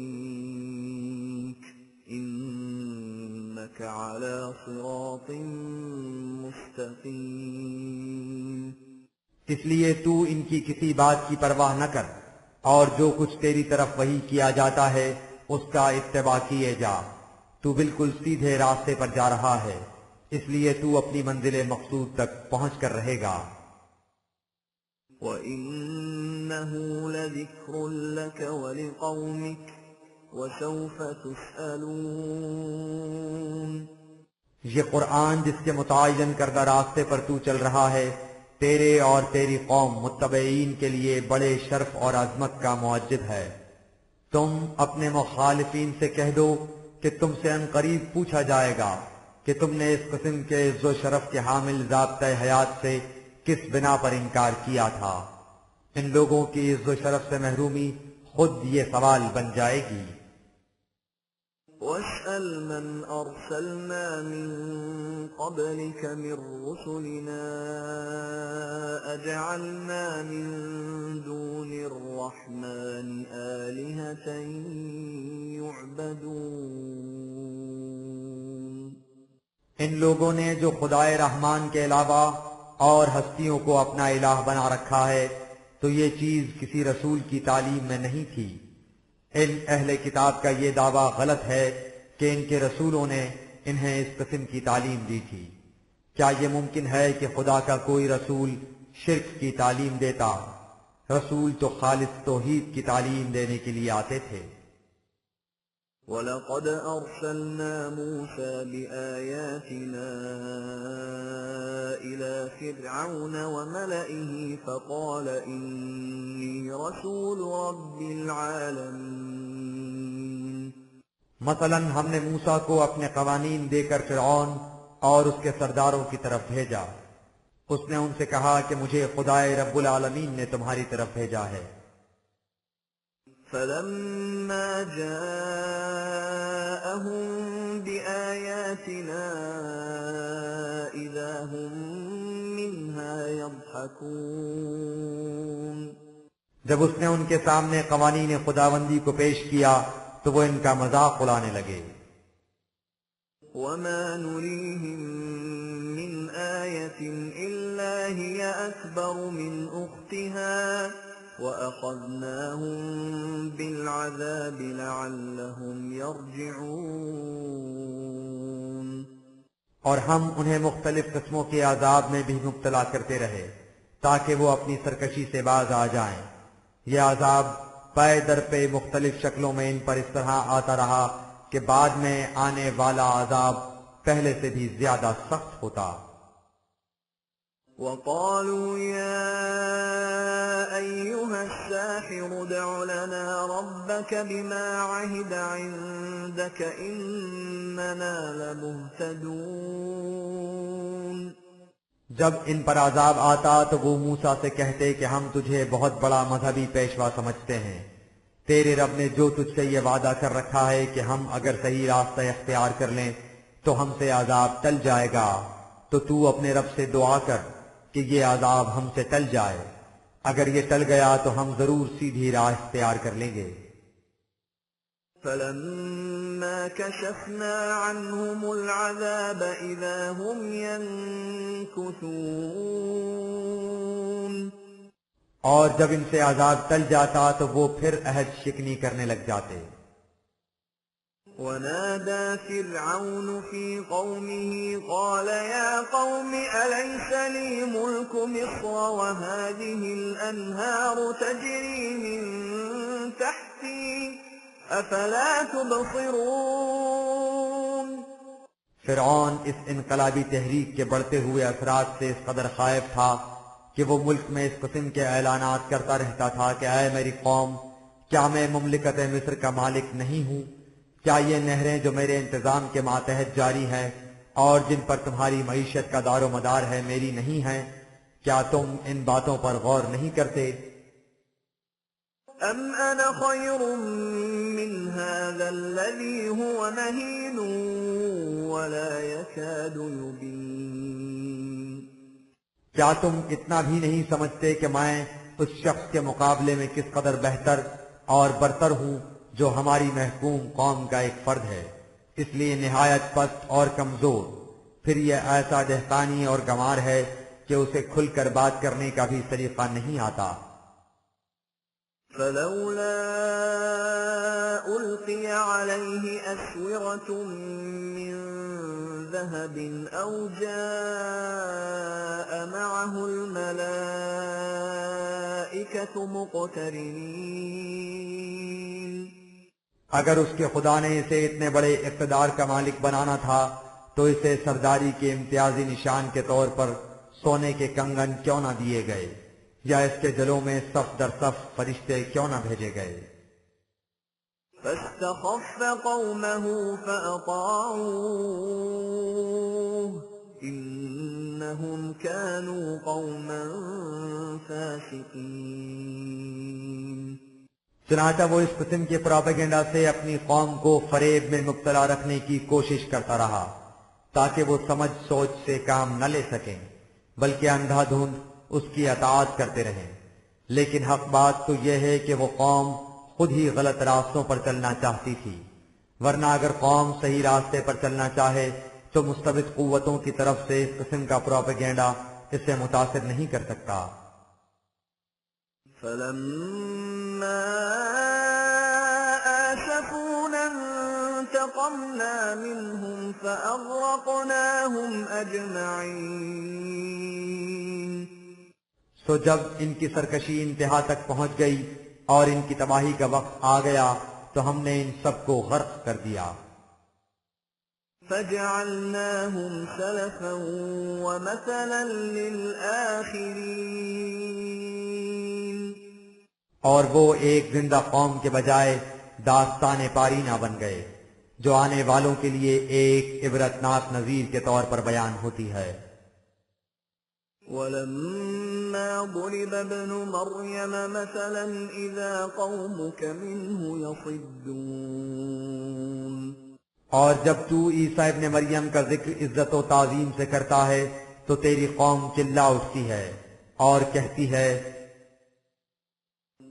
إِنَّكَ عَلَى صِرَاطٍ مُسْتَقِيمٍ اس لیے تو ان کی کسی بات کی پرواہ نہ کر، اور جو کچھ تیری طرف وحی کیا جاتا ہے اس کا اتباع کیے جا، تو بالکل سیدھے راستے پر جا رہا ہے، اس لیے تو اپنی منزل مقصود تک پہنچ کر رہے گا۔ وَإِنَّهُ لَذِكْرٌ لَكَ وَلِقَوْمِكَ وَسَوْفَ تُسْأَلُونَ یہ قرآن جس کے متعین کردہ راستے پر تو چل رہا ہے، تیرے اور تیری قوم متبعین کے لیے بڑے شرف اور عظمت کا موجب ہے۔ تم اپنے مخالفین سے کہہ دو کہ تم سے ان قریب پوچھا جائے گا کہ تم نے اس قسم کے عز و شرف کے حامل ضابطۂ حیات سے کس بنا پر انکار کیا تھا۔ ان لوگوں کی عز و شرف سے محرومی خود یہ سوال بن جائے گی۔ وَاسْأَلْ مَنْ أَرْسَلْنَا مِن قَبْلِكَ مِن رُّسُلِنَا أَجَعَلْنَا مِن دُونِ الرَّحْمَٰنِ آلِهَةً يُعْبَدُونَ ان لوگوں نے جو خدائے رحمان کے علاوہ اور ہستیوں کو اپنا الہ بنا رکھا ہے، تو یہ چیز کسی رسول کی تعلیم میں نہیں تھی۔ ان اہل کتاب کا یہ دعویٰ غلط ہے کہ ان کے رسولوں نے انہیں اس قسم کی تعلیم دی تھی۔ کیا یہ ممکن ہے کہ خدا کا کوئی رسول شرک کی تعلیم دیتا؟ رسول تو خالص توحید کی تعلیم دینے کے لیے آتے تھے۔ وَلَقَدْ أَرْسَلْنَا مُوسَىٰ بِآيَاتِنَا إِلَىٰ فِرْعَوْنَ وَمَلَئِهِ فَقَالَ إِنِّي رَسُولُ رَبِّ الْعَالَمِينَ مثلاً ہم نے موسیٰ کو اپنے قوانین دے کر فرعون اور اس کے سرداروں کی طرف بھیجا۔ اس نے ان سے کہا کہ مجھے خدائے رب العالمین نے تمہاری طرف بھیجا ہے۔ فَلَمَّا جَاءَهُم بِآيَاتِنَا إِذَا هُم مِّنْهَا يَضْحَكُونَ جب اس نے ان کے سامنے قوانین خداوندی کو پیش کیا تو وہ ان کا مذاق اڑانے لگے۔ وَمَا نُرِيهِم مِّنْ آيَةٍ إِلَّا هِيَ أَكْبَرُ مِنْ أُخْتِهَا وَأَخَذْنَاهُم بِالْعَذَابِ لَعَلَّهُمْ يَرْجِعُونَ اور ہم انہیں مختلف قسموں کے عذاب میں بھی مبتلا کرتے رہے تاکہ وہ اپنی سرکشی سے باز آ جائیں۔ یہ عذاب پے در پہ مختلف شکلوں میں ان پر اس طرح آتا رہا کہ بعد میں آنے والا عذاب پہلے سے بھی زیادہ سخت ہوتا۔ وقالوا يا أيها الساحر ادع لنا ربك بما عهد عندك إننا لمهتدون۔ جب ان پر عذاب آتا تو وہ موسیٰ سے کہتے کہ ہم تجھے بہت بڑا مذہبی پیشوا سمجھتے ہیں، تیرے رب نے جو تجھ سے یہ وعدہ کر رکھا ہے کہ ہم اگر صحیح راستہ اختیار کر لیں تو ہم سے عذاب ٹل جائے گا، تو تو اپنے رب سے دعا کر کہ یہ عذاب ہم سے ٹل جائے، اگر یہ ٹل گیا تو ہم ضرور سیدھی راہ اختیار کر لیں گے۔ فلما كشفنا عنهم العذاب إذا هم ينكثون۔ اور جب ان سے عذاب ٹل جاتا تو وہ پھر عہد شکنی کرنے لگ جاتے۔ ونادى فرعون في قومه قال يا قوم أليس لي ملك مصر وهذه الأنهار تجري من تحتي أفلا تبصرون۔ فرعون اس انقلابی تحریک کے بڑھتے ہوئے اثرات سے اس قدر خائف تھا کہ وہ ملک میں اس قسم کے اعلانات کرتا رہتا تھا کہ اے میری قوم، کیا میں مملکت مصر کا مالک نہیں ہوں؟ کیا یہ نہریں جو میرے انتظام کے ماتحت جاری ہیں اور جن پر تمہاری معیشت کا دار و مدار ہے میری نہیں ہیں؟ کیا تم ان باتوں پر غور نہیں کرتے؟ أم أنا خير من هذا الذي هو مهين ولا يكاد يبين۔ کیا تم اتنا بھی نہیں سمجھتے کہ میں اس شخص کے مقابلے میں کس قدر بہتر اور برتر ہوں جو ہماری محکوم قوم کا ایک فرد ہے، اس لیے نہایت پست اور کمزور، پھر یہ ایسا دہقانی اور گنوار ہے کہ اسے کھل کر بات کرنے کا بھی طریقہ نہیں آتا۔ فلولا ألقي عليه أسورة من ذهب أو جاء معه الملائكة مقترنين۔ اگر اس کے خدا نے اسے اتنے بڑے اقتدار کا مالک بنانا تھا تو اسے سرداری کے امتیازی نشان کے طور پر سونے کے کنگن کیوں نہ دیے گئے، یا اس کے جلوں میں صف در صف فرشتے کیوں نہ بھیجے گئے۔ فاستخف قومه فأطاعوه إنهم كانوا قوما فاسقين۔ چنانچہ وہ اس قسم کے پروپیگنڈا سے اپنی قوم کو فریب میں مبتلا رکھنے کی کوشش کرتا رہا تاکہ وہ سمجھ سوچ سے کام نہ لے سکیں بلکہ اندھا دھند اس کی اطاعت کرتے رہیں۔ لیکن حق بات تو یہ ہے کہ وہ قوم خود ہی غلط راستوں پر چلنا چاہتی تھی، ورنہ اگر قوم صحیح راستے پر چلنا چاہے تو مستبد قوتوں کی طرف سے اس قسم کا پروپیگنڈا اس سے متاثر نہیں کر سکتا۔ فلما آسفونا انتقمنا منهم فأغرقناهم أجمعين۔ سو جب ان کی سرکشی انتہا تک پہنچ گئی اور ان کی تباہی کا وقت آ گیا تو ہم نے ان سب کو غرق کر دیا۔ فجعلناهم سلفا ومثلا للآخرين۔ اور وہ ایک زندہ قوم کے بجائے داستان پارینہ بن گئے جو آنے والوں کے لیے ایک عبرتناک نظیر کے طور پر بیان ہوتی ہے۔ ولما ضرب ابن مريم مثلا إذا قومك منه يصدون۔ اور جب تو عیسیٰ ابن مریم کا ذکر عزت و تعظیم سے کرتا ہے تو تیری قوم چلا اٹھتی ہے اور کہتی ہے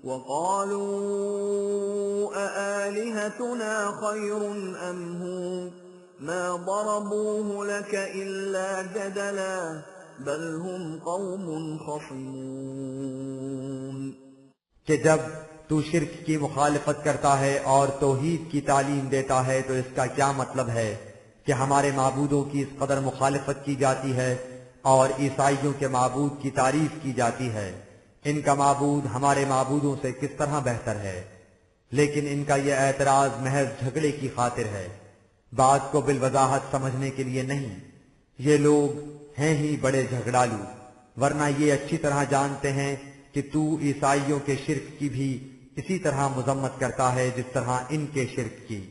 وقالوا أآلهتنا خير أم هو ما ضربوه لك إلا جدلا بل هم قوم خصمون۔ کہ جب تو شرک کی مخالفت کرتا ہے اور توحید کی تعلیم دیتا ہے تو اس کا کیا مطلب ہے کہ ہمارے معبودوں کی اس قدر مخالفت کی جاتی ہے اور عیسائیوں کے معبود کی تعریف کی جاتی ہے؟ ان کا معبود ہمارے معبودوں سے کس طرح بہتر ہے؟ لیکن ان کا یہ اعتراض محض جھگڑے کی خاطر ہے، بات کو بالوضاحت سمجھنے کے لیے نہیں۔ یہ لوگ ہیں ہی بڑے جھگڑالو، ورنہ یہ اچھی طرح جانتے ہیں کہ تو عیسائیوں کے شرک کی بھی اسی طرح مذمت کرتا ہے جس طرح ان کے شرک کی،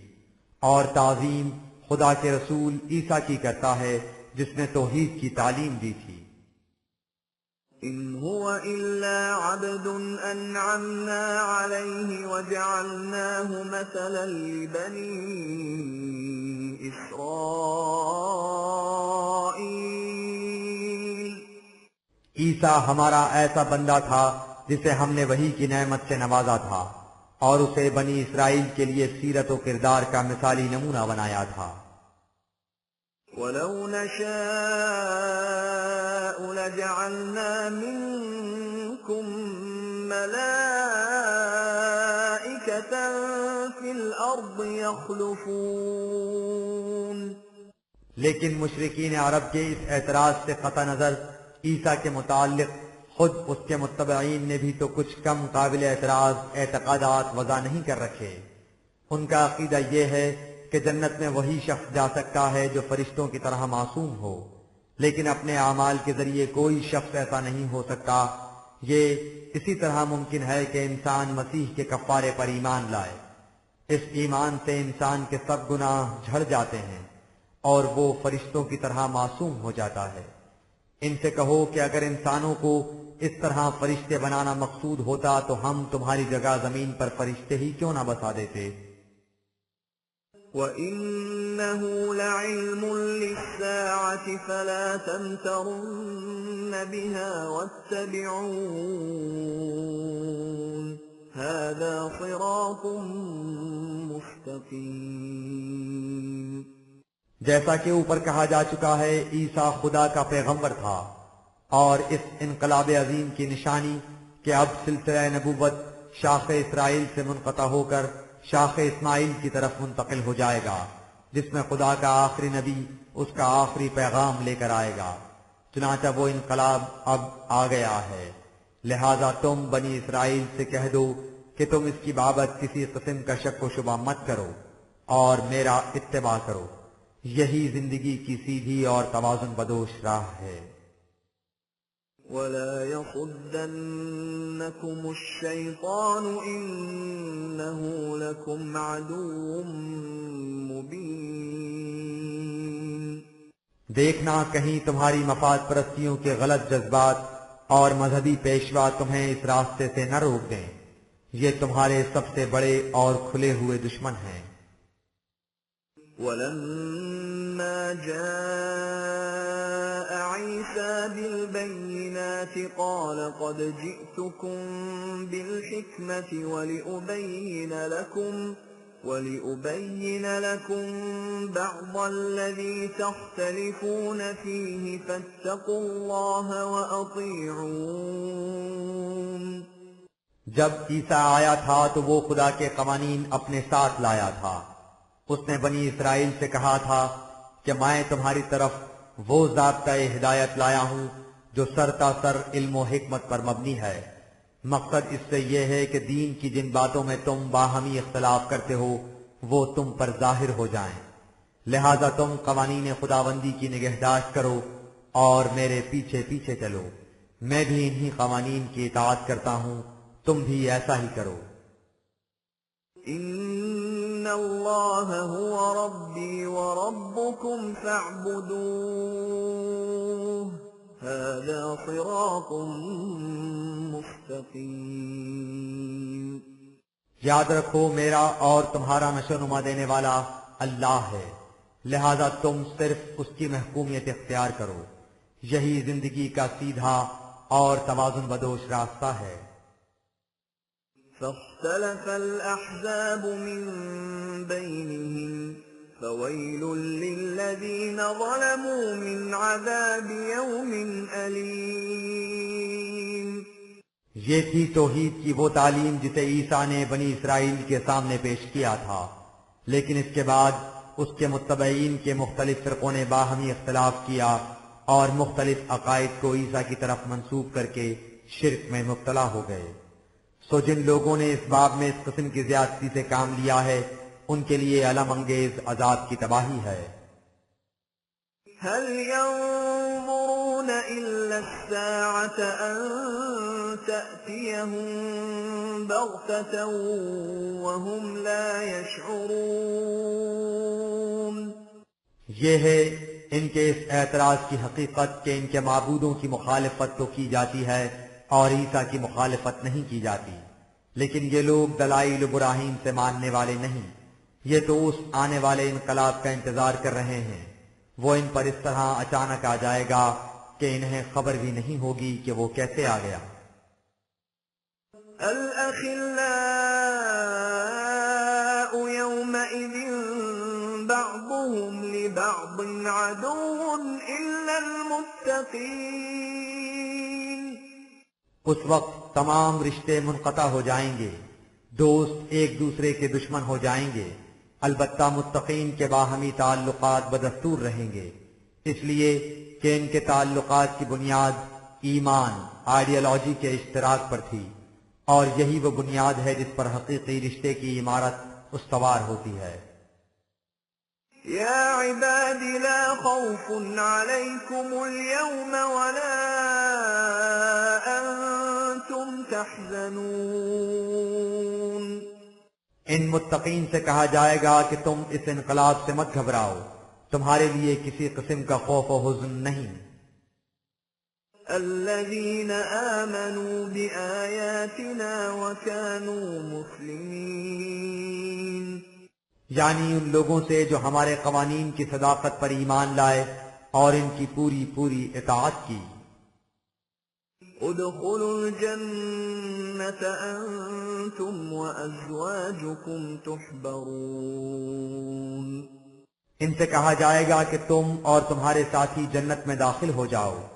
اور تعظیم خدا کے رسول عیسیٰ کی کرتا ہے جس نے توحید کی تعلیم دی تھی۔ إن هو إلا عبد أنعمنا عليه وجعلناه مثلا لبني إسرائيل۔ عیسیٰ ہمارا ایسا بندہ تھا جسے ہم نے وحی کی نعمت سے نوازا تھا اور اسے بنی اسرائیل کے لیے سیرت و کردار کا مثالی نمونہ بنایا تھا۔ وَلَوْ نَشَاءُ لَجَعَلْنَا مِنكُم مَّلَائِكَةً فِي الْأَرْضِ يَخْلُفُونَ۔ لیکن مشرکین عرب کے اس اعتراض سے قطع نظر عیسیٰ کے متعلق خود اس کے متبعین نے بھی تو کچھ کم قابل اعتراض اعتقادات وضع نہیں کر رکھے۔ ان کا عقیدہ یہ ہے کہ جنت میں وہی شخص جا سکتا ہے جو فرشتوں کی طرح معصوم ہو، لیکن اپنے اعمال کے ذریعے کوئی شخص ایسا نہیں ہو سکتا۔ یہ اسی طرح ممکن ہے کہ انسان مسیح کے کفارے پر ایمان لائے، اس ایمان سے انسان کے سب گناہ جھڑ جاتے ہیں اور وہ فرشتوں کی طرح معصوم ہو جاتا ہے۔ ان سے کہو کہ اگر انسانوں کو اس طرح فرشتے بنانا مقصود ہوتا تو ہم تمہاری جگہ زمین پر فرشتے ہی کیوں نہ بسا دیتے۔ وَإِنَّهُ لَعِلْمٌ لِلسَّاعَةِ فَلَا تَمْتَرُنَّ بِهَا وَاتَّبِعُونِ هَذَا صِرَاطٌ مُسْتَقِيمٌ۔ جیسا کہ اوپر کہا جا چکا ہے، عیسیٰ خدا کا پیغمبر تھا، اور اس انقلاب عظیم کی نشانی کہ اب سلسلہ نبوت شاخ اسرائیل سے منقطع ہو کر شاخ اسماعیل کی طرف منتقل ہو جائے گا، جس میں خدا کا آخری نبی اس کا آخری پیغام لے کر آئے گا۔ چنانچہ وہ انقلاب اب آ گیا ہے، لہذا تم بنی اسرائیل سے کہہ دو کہ تم اس کی بابت کسی قسم کا شک و شبہ مت کرو اور میرا اتباع کرو، یہی زندگی کی سیدھی اور توازن بدوش راہ ہے۔ وَلَا يَصُدَّنَّكُمُ الشَّيْطَانُ إِنَّهُ لَكُمْ عَدُوٌّ مُبِينٌ۔ دیکھنا کہیں تمہاری مفاد پرستیوں کے غلط جذبات اور مذہبی پیشوا تمہیں اس راستے سے نہ روک دیں، یہ تمہارے سب سے بڑے اور کھلے ہوئے دشمن ہیں۔ وَلَمَّا جَاءَ عِيسَى بِالْبَيِّنَاتِ قَالَ قَدْ جِئْتُكُم بِالْحِكْمَةِ وَلِأُبَيِّنَ لَكُم بَعْضَ الَّذِي تَخْتَلِفُونَ فِيهِ فَاتَّقُوا اللَّهَ وَأَطِيعُونِ۔ جب عیسیٰ آیا تھا تو وہ خدا کے قوانین اپنے ساتھ لایا تھا۔ اس نے بنی اسرائیل سے کہا تھا کہ میں تمہاری طرف وہ ضابطۂ ہدایت لایا ہوں جو سر تا سر علم و حکمت پر مبنی ہے۔ مقصد اس سے یہ ہے کہ دین کی جن باتوں میں تم باہمی اختلاف کرتے ہو وہ تم پر ظاہر ہو جائیں، لہذا تم قوانین خداوندی کی نگہداشت کرو اور میرے پیچھے پیچھے چلو، میں بھی انہی قوانین کی اطاعت کرتا ہوں، تم بھی ایسا ہی کرو۔ إِنَّ اللَّهَ هُوَ رَبِّي وَرَبُّكُمْ فَاعْبُدُوهُ هَذَا صِرَاطٌ مُسْتَقِيمٌ۔ یاد رکھو میرا اور تمہارا نشو نما دینے والا اللہ ہے، لہذا تم صرف اس کی محکومیت اختیار کرو، یہی زندگی کا سیدھا اور توازن بدوش راستہ ہے۔ فاختلف الأحزاب من بينهم فويل للذين ظلموا من عذاب يوم أليم۔ یہ تھی توحید کی وہ تعلیم جسے عیسیٰ نے بنی اسرائیل کے سامنے پیش کیا تھا، لیکن اس کے بعد اس کے متبعین کے مختلف فرقوں نے باہمی اختلاف کیا اور مختلف عقائد کو عیسیٰ کی طرف منسوب کر کے شرک میں مبتلا ہو گئے۔ سو جن لوگوں نے اس باب میں اس قسم کی زیادتی سے کام لیا ہے ان کے لیے الم انگیز عذاب کی تباہی ہے۔ هل ينظرون إلا الساعة أن تأتيهم بغتة وهم لا يشعرون؟ یہ ہے ان کے اس اعتراض کی حقیقت کہ ان کے معبودوں کی مخالفت تو کی جاتی ہے اور عیسیٰ کی مخالفت نہیں کی جاتی، لیکن یہ لوگ دلائل و براہین سے ماننے والے نہیں، یہ تو اس آنے والے انقلاب کا انتظار کر رہے ہیں، وہ ان پر اس طرح اچانک آ جائے گا کہ انہیں خبر بھی نہیں ہوگی کہ وہ کیسے آ گیا۔ الأخلاء يومئذ بعضهم لبعض عدو إلا المتقين۔ اس وقت تمام رشتے منقطع ہو جائیں گے، دوست ایک دوسرے کے دشمن ہو جائیں گے، البتہ متقین کے باہمی تعلقات بدستور رہیں گے، اس لیے کہ ان کے تعلقات کی بنیاد ایمان آئیڈیالوجی کے اشتراک پر تھی، اور یہی وہ بنیاد ہے جس پر حقیقی رشتے کی عمارت استوار ہوتی ہے۔ يا عباد لا خوف عليكم اليوم ولا أنتم تحزنون۔ ان متقین سے کہا جائے گا کہ تم اس انقلاب سے مت گھبراؤ، تمہارے لیے کسی قسم کا خوف و حزن نہیں۔ الذين آمنوا بآياتنا وكانوا مسلمين۔ یعنی ان لوگوں سے جو ہمارے قوانین کی صداقت پر ایمان لائے اور ان کی پوری پوری اطاعت کی۔ ادخلوا الجنة أنتم وأزواجكم تحبرون۔ ان سے کہا جائے گا کہ تم اور تمہارے ساتھی جنت میں داخل ہو جاؤ،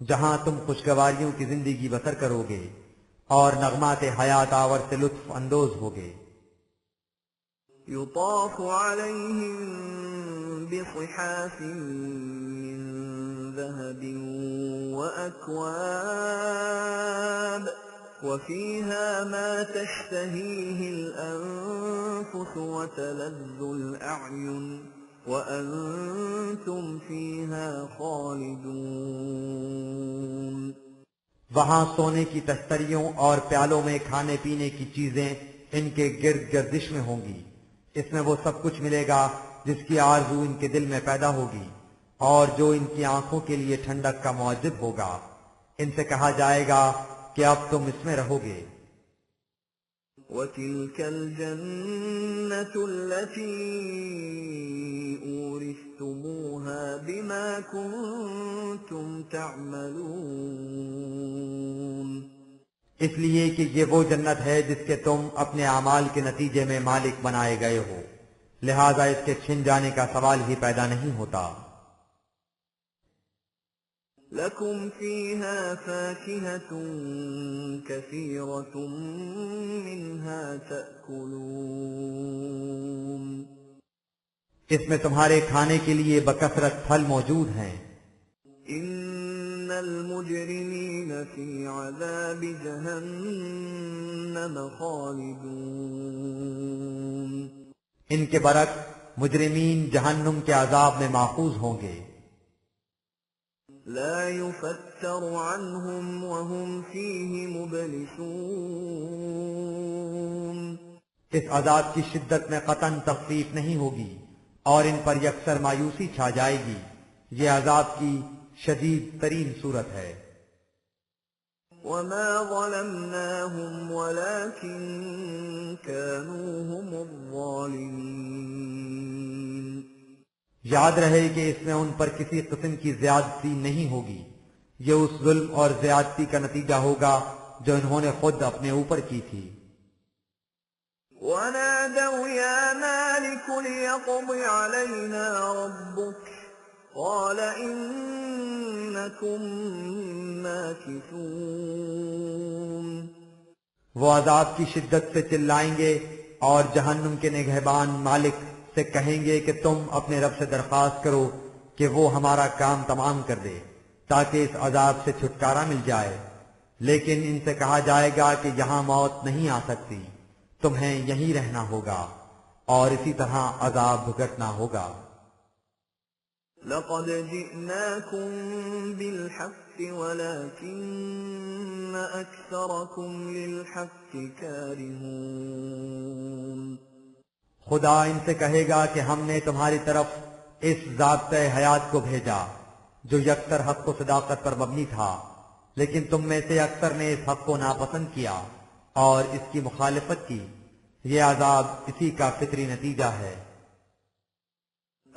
جہاں تم خوشگواریوں کی زندگی بسر کرو گے اور نغمات حیات آور سے لطف اندوز ہوگے۔ يطاف عليهم بصحاف من ذهب وأكواب وفيها ما تشتهيه الأنفس وتلذ الأعين وأنتم فيها خالدون۔ وہاں سونے کی تستریوں اور پیالوں میں کھانے پینے کی چیزیں ان کے گرد گردش میں ہوں گی، اس میں وہ سب کچھ ملے گا جس کی آرزو ان کے دل میں پیدا ہوگی اور جو ان کی آنکھوں کے لیے ٹھنڈک کا موجب ہوگا۔ ان سے کہا جائے گا کہ اب تم اس میں رہو گے۔ وَتِلْكَ الْجَنَّةُ الَّتِي أُورِثْتُمُوهَا بِمَا كُنتُمْ تَعْمَلُونَ۔ اس لیے کہ یہ وہ جنت ہے جس کے تم اپنے اعمال کے نتیجے میں مالک بنائے گئے ہو، لہذا اس کے چھن جانے کا سوال ہی پیدا نہیں ہوتا۔ لَكُمْ فِيهَا فَاكِهَةٌ كَثِيرَةٌ مِنْهَا تَأْكُلُونَ۔ اس میں تمہارے کھانے کے لیے بکثرت پھل موجود ہیں۔ إِنَّ الْمُجْرِمِينَ فِي عَذَابِ جَهَنَّمَ خَالِدُونَ۔ ان کے برعکس مجرمین جہنم کے عذاب میں ماخوذ ہوں گے۔ لا يفتر عنهم وهم فيه مبلسون۔ اس عذاب کی شدت میں قطعاً تخفیف نہیں ہوگی اور ان پر یکسر مایوسی چھا جائے گی، یہ عذاب کی شدید ترین صورت ہے۔ وما ظلمناهم ولكن كانوا هم الظالمين۔ یاد رہے کہ اس میں ان پر کسی قسم کی زیادتی نہیں ہوگی، یہ اس ظلم اور زیادتی کا نتیجہ ہوگا جو انہوں نے خود اپنے اوپر کی تھی۔ ونادوا يا مالك ليقض علينا ربك قال إنكم ماكثون۔ وہ عذاب کی شدت سے چلائیں گے اور جہنم کے نگہبان مالک سے کہیں گے کہ تم اپنے رب سے درخواست کرو کہ وہ ہمارا کام تمام کر دے تاکہ اس عذاب سے چھٹکارا مل جائے۔ لیکن ان سے کہا جائے گا کہ یہاں موت نہیں آ سکتی، تمہیں یہیں رہنا ہوگا اور اسی طرح عذاب بھگتنا ہوگا۔ لقد جئناكم بالحق ولكن أكثركم للحق كارهون۔ خدا ان سے کہے گا کہ ہم نے تمہاری طرف اس ضابطۂ حیات کو بھیجا جو یکسر حق و صداقت پر مبنی تھا، لیکن تم میں سے اکثر نے اس حق کو ناپسند کیا اور اس کی مخالفت کی۔ یہ عذاب اسی کا فطری نتیجہ ہے۔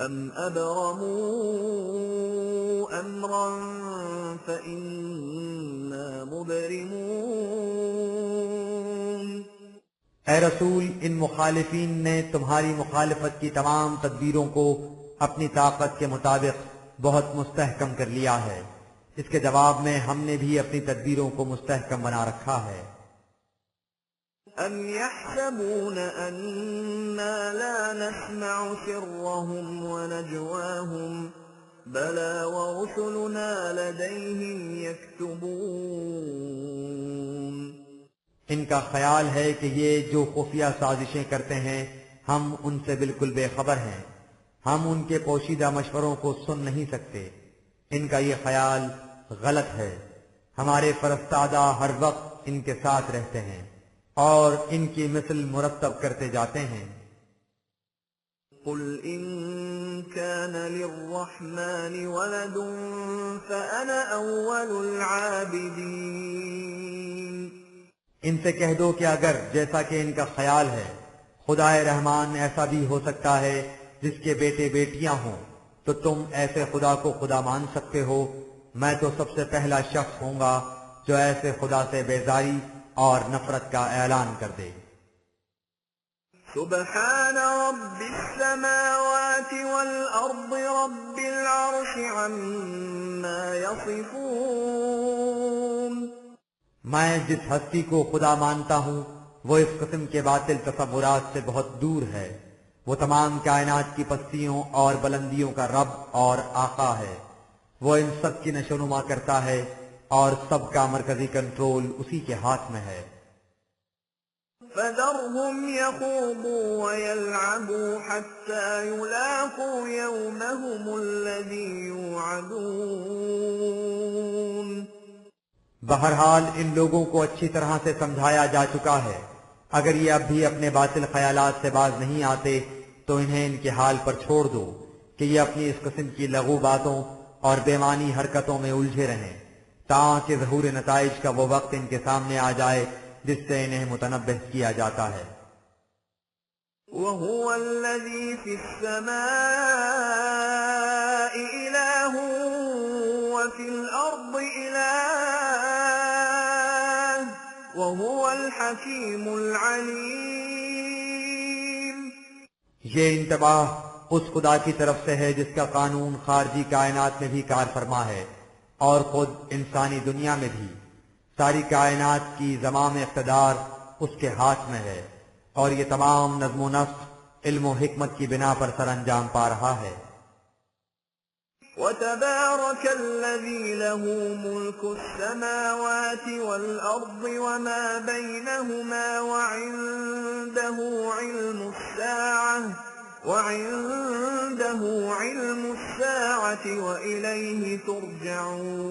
أَمْ أَبْرَمُوا أَمْرًا فَإِنَّا مُبْرِمُونَ۔ اے رسول، ان مخالفین نے تمہاری مخالفت کی تمام تدبیروں کو اپنی طاقت کے مطابق بہت مستحکم کر لیا ہے، اس کے جواب میں ہم نے بھی اپنی تدبیروں کو مستحکم بنا رکھا ہے۔ أَمْ يَحْسَبُونَ أَنَّا لَا نَسْمَعُ سِرَّهُمْ وَنَجْوَاهُمْ بَلَى وَرُسُلُنَا لَدَيْهِمْ يَكْتُبُونَ۔ ان کا خیال ہے کہ یہ جو خفیہ سازشیں کرتے ہیں ہم ان سے بالکل بے خبر ہیں، ہم ان کے پوشیدہ مشوروں کو سن نہیں سکتے۔ ان کا یہ خیال غلط ہے، ہمارے فرستادہ ہر وقت ان کے ساتھ رہتے ہیں اور ان کی مثل مرتب کرتے جاتے ہیں۔ قُلْ إِن كَانَ لِلرَّحْمَنِ وَلَدٌ فَأَنَا أَوَّلُ الْعَابِدِينَ۔ ان سے کہہ دو کہ اگر جیسا کہ ان کا خیال ہے خدائے رحمان ایسا بھی ہو سکتا ہے جس کے بیٹے بیٹیاں ہوں، تو تم ایسے خدا کو خدا مان سکتے ہو، میں تو سب سے پہلا شخص ہوں گا جو ایسے خدا سے بیزاری اور نفرت کا اعلان کر دے۔ سبحان رب السماوات والأرض رب العرش عما يصفون۔ میں جس ہستی کو خدا مانتا ہوں وہ اس قسم کے باطل تصورات سے بہت دور ہے، وہ تمام کائنات کی پستیوں اور بلندیوں کا رب اور آقا ہے، وہ ان سب کی نشو و نما کرتا ہے اور سب کا مرکزی کنٹرول اسی کے ہاتھ میں ہے۔ فَذَرْهُمْ يَخُوضُوا وَيَلْعَبُوا حَتَّى يُلَاقُوا يَوْمَهُمُ الَّذِي يُوعَدُونَ۔ بہرحال ان لوگوں کو اچھی طرح سے سمجھایا جا چکا ہے، اگر یہ اب بھی اپنے باطل خیالات سے باز نہیں آتے تو انہیں ان کے حال پر چھوڑ دو کہ یہ اپنی اس قسم کی لغو باتوں اور بےمانی حرکتوں میں الجھے رہیں تاکہ ظہور نتائج کا وہ وقت ان کے سامنے آ جائے جس سے انہیں متنبہ کیا جاتا ہے۔ وَهُوَ الَّذِي فِي السَّمَاءِ إِلَٰهٌ وَفِي الْأَرْضِ إِلَٰهٌ وَهُوَ الْحَكِيمُ الْعَلِيمُ۔ یہ انتباہ اس خدا کی طرف سے ہے جس کا قانون خارجی کائنات میں بھی کار فرما ہے اور خود انسانی دنیا میں بھی۔ ساری کائنات کی زمام اقتدار اس کے ہاتھ میں ہے اور یہ تمام نظم و نسق علم و حکمت کی بنا پر سر انجام پا رہا ہے۔ وَتَبَارَكَ الَّذِي لَهُ مُلْكُ السَّمَاوَاتِ وَالْأَرْضِ وَمَا بَيْنَهُمَا وَعِندَهُ عِلْمُ السَّاعَةِ وَإِلَيْهِ تُرْجَعُونَ۔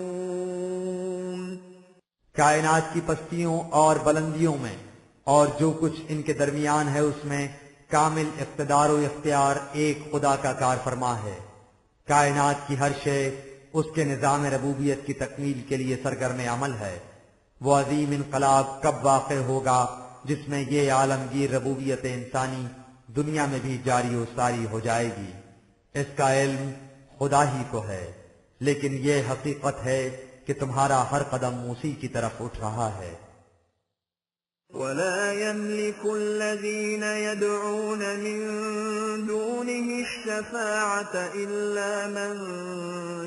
کائنات کی پستیوں اور بلندیوں میں اور جو کچھ ان کے درمیان ہے اس میں کامل اقتدار و اختیار ایک خدا کا کار فرما ہے۔ کائنات کی ہر شے اس کے نظام ربوبیت کی تکمیل کے لیے سرگرم عمل ہے۔ وہ عظیم انقلاب کب واقع ہوگا جس میں یہ عالمگیر ربوبیت انسانی دنیا میں بھی جاری و ساری ہو جائے گی؟ اس کا علم خدا ہی کو ہے، لیکن یہ حقیقت ہے کہ تمہارا ہر قدم اسی کی طرف اٹھ رہا ہے۔ وَلَا يَمْلِكُ الَّذِينَ يَدْعُونَ مِن دُونِهِ الشَّفَاعَةَ إِلَّا مَن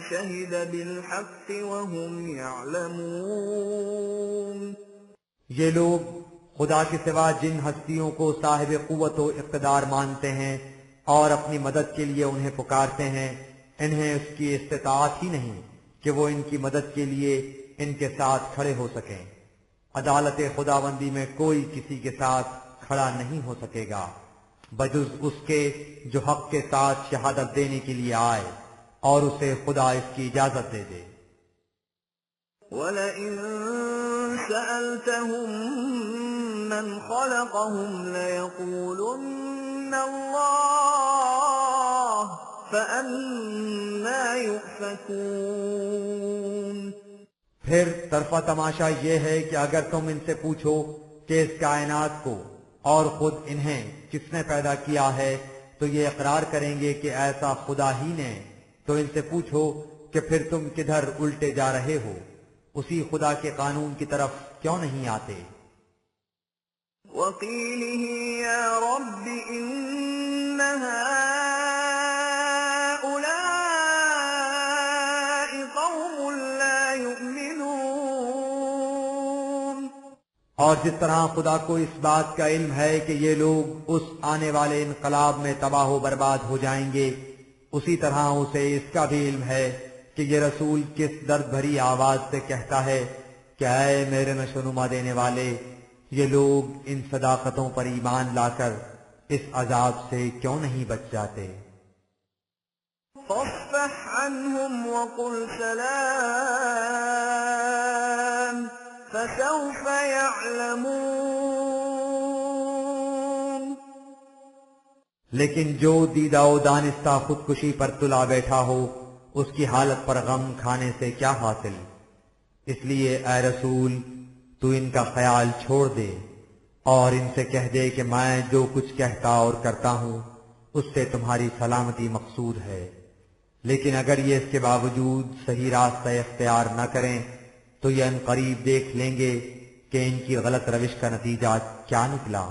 شَهِدَ بِالْحَقِّ وَهُمْ يَعْلَمُونَ۔ یہ لوگ خدا کے سوا جن ہستیوں کو صاحب قوت و اقتدار مانتے ہیں اور اپنی مدد کے لیے انہیں پکارتے ہیں، انہیں اس کی استطاعت ہی نہیں کہ وہ ان کی مدد کے لیے ان کے ساتھ کھڑے ہو سکیں۔ عدالت خداوندی میں کوئی کسی کے ساتھ کھڑا نہیں ہو سکے گا بجز اس کے جو حق کے ساتھ شہادت دینے کے لیے آئے اور اسے خدا اس کی اجازت دے دے۔ وَلَئِن سَأَلْتَهُم مَّنْ خَلَقَهُمْ لَيَقُولُنَّ اللَّهُ فَأَنَّىٰ يُؤْفَكُونَ۔ پھر طرفہ تماشا یہ ہے کہ اگر تم ان سے پوچھو کہ اس کائنات کو اور خود انہیں کس نے پیدا کیا ہے تو یہ اقرار کریں گے کہ ایسا خدا ہی نے، تو ان سے پوچھو کہ پھر تم کدھر الٹے جا رہے ہو، اسی خدا کے قانون کی طرف کیوں نہیں آتے؟ وَقِيلِهِ يَا رَبِّ إِنَّ هَٰؤُلَاءِ قَوْمٌ لَّا يُؤْمِنُونَ۔ اور جس طرح خدا کو اس بات کا علم ہے کہ یہ لوگ اس آنے والے انقلاب میں تباہ و برباد ہو جائیں گے، اسی طرح اسے اس کا بھی علم ہے کہ یہ رسول کس درد بھری آواز سے کہتا ہے کہ اے میرے نشوونما دینے والے، یہ لوگ ان صداقتوں پر ایمان لا کر اس عذاب سے کیوں نہیں بچ جاتے؟ فاصفح عنهم وقل سلام فسوف يعلمون۔ لیکن جو دیدہ و دانستہ خودکشی پر تلا بیٹھا ہو اس کی حالت پر غم کھانے سے کیا حاصل؟ اس لیے اے رسول تو ان کا خیال چھوڑ دے اور ان سے کہہ دے کہ میں جو کچھ کہتا اور کرتا ہوں اس سے تمہاری سلامتی مقصود ہے، لیکن اگر یہ اس کے باوجود صحیح راستہ اختیار نہ کریں تو یہ ان قریب دیکھ لیں گے کہ ان کی غلط روش کا نتیجہ کیا نکلا۔